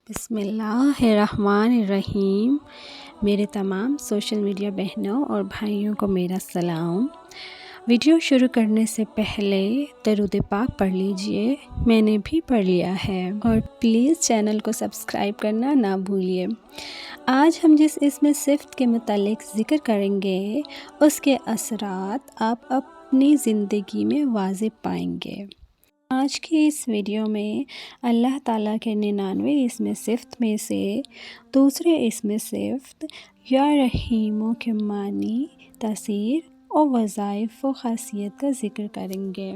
بسم اللہ الرحمن الرحیم۔ میرے تمام سوشل میڈیا بہنوں اور بھائیوں کو میرا سلام۔ ویڈیو شروع کرنے سے پہلے درود پاک پڑھ لیجئے، میں نے بھی پڑھ لیا ہے، اور پلیز چینل کو سبسکرائب کرنا نہ بھولیے۔ آج ہم جس اسم صفت کے متعلق ذکر کریں گے اس کے اثرات آپ اپنی زندگی میں واضح پائیں گے۔ آج کی اس ویڈیو میں اللہ تعالیٰ کے 99 اسم صفت میں سے دوسرے اسم صفت یا رحیموں کے معنی، تاثیر اور وظائف و خاصیت کا ذکر کریں گے۔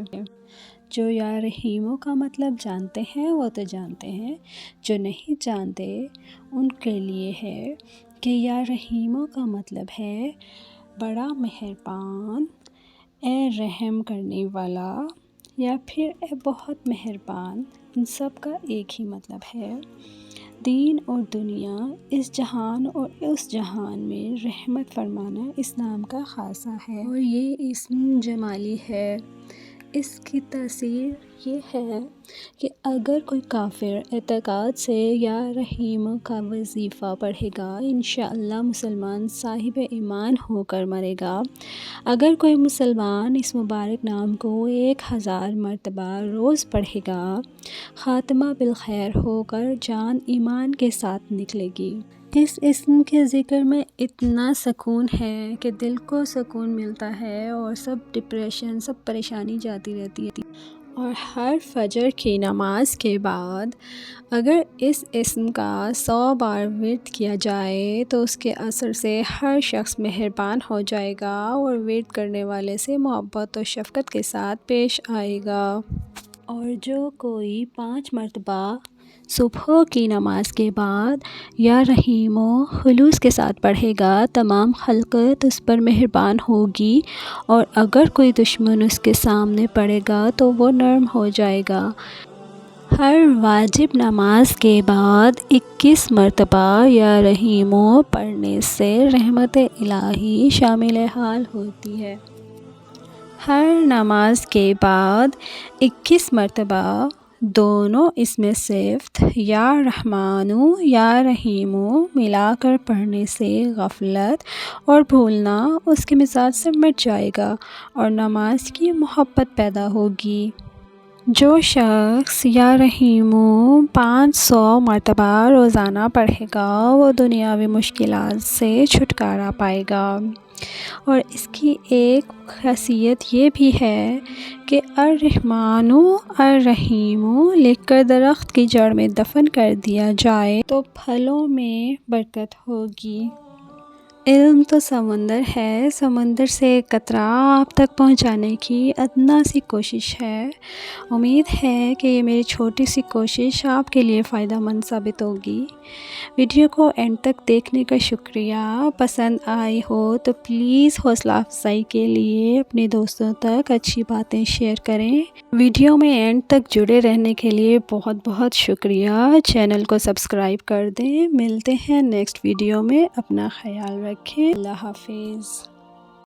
جو یا رحیموں کا مطلب جانتے ہیں وہ تو جانتے ہیں، جو نہیں جانتے ان کے لیے ہے کہ یا رحیموں کا مطلب ہے بڑا مہربان، اے رحم کرنے والا، یا پھر اے بہت مہربان۔ ان سب کا ایک ہی مطلب ہے۔ دین اور دنیا، اس جہان اور اس جہان میں رحمت فرمانا اسلام کا خاصہ ہے، اور یہ اسم جمالی ہے۔ اس کی تاثیر یہ ہے کہ اگر کوئی کافر اعتقاد سے یا رحیم کا وظیفہ پڑھے گا، انشاءاللہ مسلمان صاحب ایمان ہو کر مرے گا۔ اگر کوئی مسلمان اس مبارک نام کو 1000 مرتبہ روز پڑھے گا، خاتمہ بالخیر ہو کر جان ایمان کے ساتھ نکلے گی۔ اس اسم کے ذکر میں اتنا سکون ہے کہ دل کو سکون ملتا ہے، اور سب ڈپریشن، سب پریشانی جاتی رہتی ہے۔ اور ہر فجر کی نماز کے بعد اگر اس اسم کا 100 بار ورد کیا جائے تو اس کے اثر سے ہر شخص مہربان ہو جائے گا، اور ورد کرنے والے سے محبت و شفقت کے ساتھ پیش آئے گا۔ اور جو کوئی 5 مرتبہ صبح کی نماز کے بعد یا رحیم و خلوص کے ساتھ پڑھے گا، تمام خلقت اس پر مہربان ہوگی، اور اگر کوئی دشمن اس کے سامنے پڑے گا تو وہ نرم ہو جائے گا۔ ہر واجب نماز کے بعد 21 مرتبہ یا رحیم پڑھنے سے رحمت الہی شامل حال ہوتی ہے۔ ہر نماز کے بعد 21 مرتبہ دونوں اسم صفت یا رحمن یا رحیم ملا کر پڑھنے سے غفلت اور بھولنا اس کے مزاج سے مٹ جائے گا، اور نماز کی محبت پیدا ہوگی۔ جو شخص یا رحیم 500 مرتبہ روزانہ پڑھے گا وہ دنیاوی مشکلات سے چھٹکارا پائے گا۔ اور اس کی ایک خاصیت یہ بھی ہے کہ الرحمن الرحیم لکھ کر درخت کی جڑ میں دفن کر دیا جائے تو پھلوں میں برکت ہوگی۔ علم تو سمندر ہے، سمندر سے ایک قطرہ آپ تک پہنچانے کی ادنا سی کوشش ہے۔ امید ہے کہ یہ میری چھوٹی سی کوشش آپ کے لیے فائدہ مند ثابت ہوگی۔ ویڈیو کو اینڈ تک دیکھنے کا شکریہ۔ پسند آئی ہو تو پلیز حوصلہ افزائی کے لیے اپنے دوستوں تک اچھی باتیں شیئر کریں۔ ویڈیو میں اینڈ تک جڑے رہنے کے لیے بہت بہت شکریہ۔ چینل کو سبسکرائب کر دیں۔ ملتے ہیں نیکسٹ ویڈیو میں، اپنا خیال رکھیں۔ اللہ حافظ۔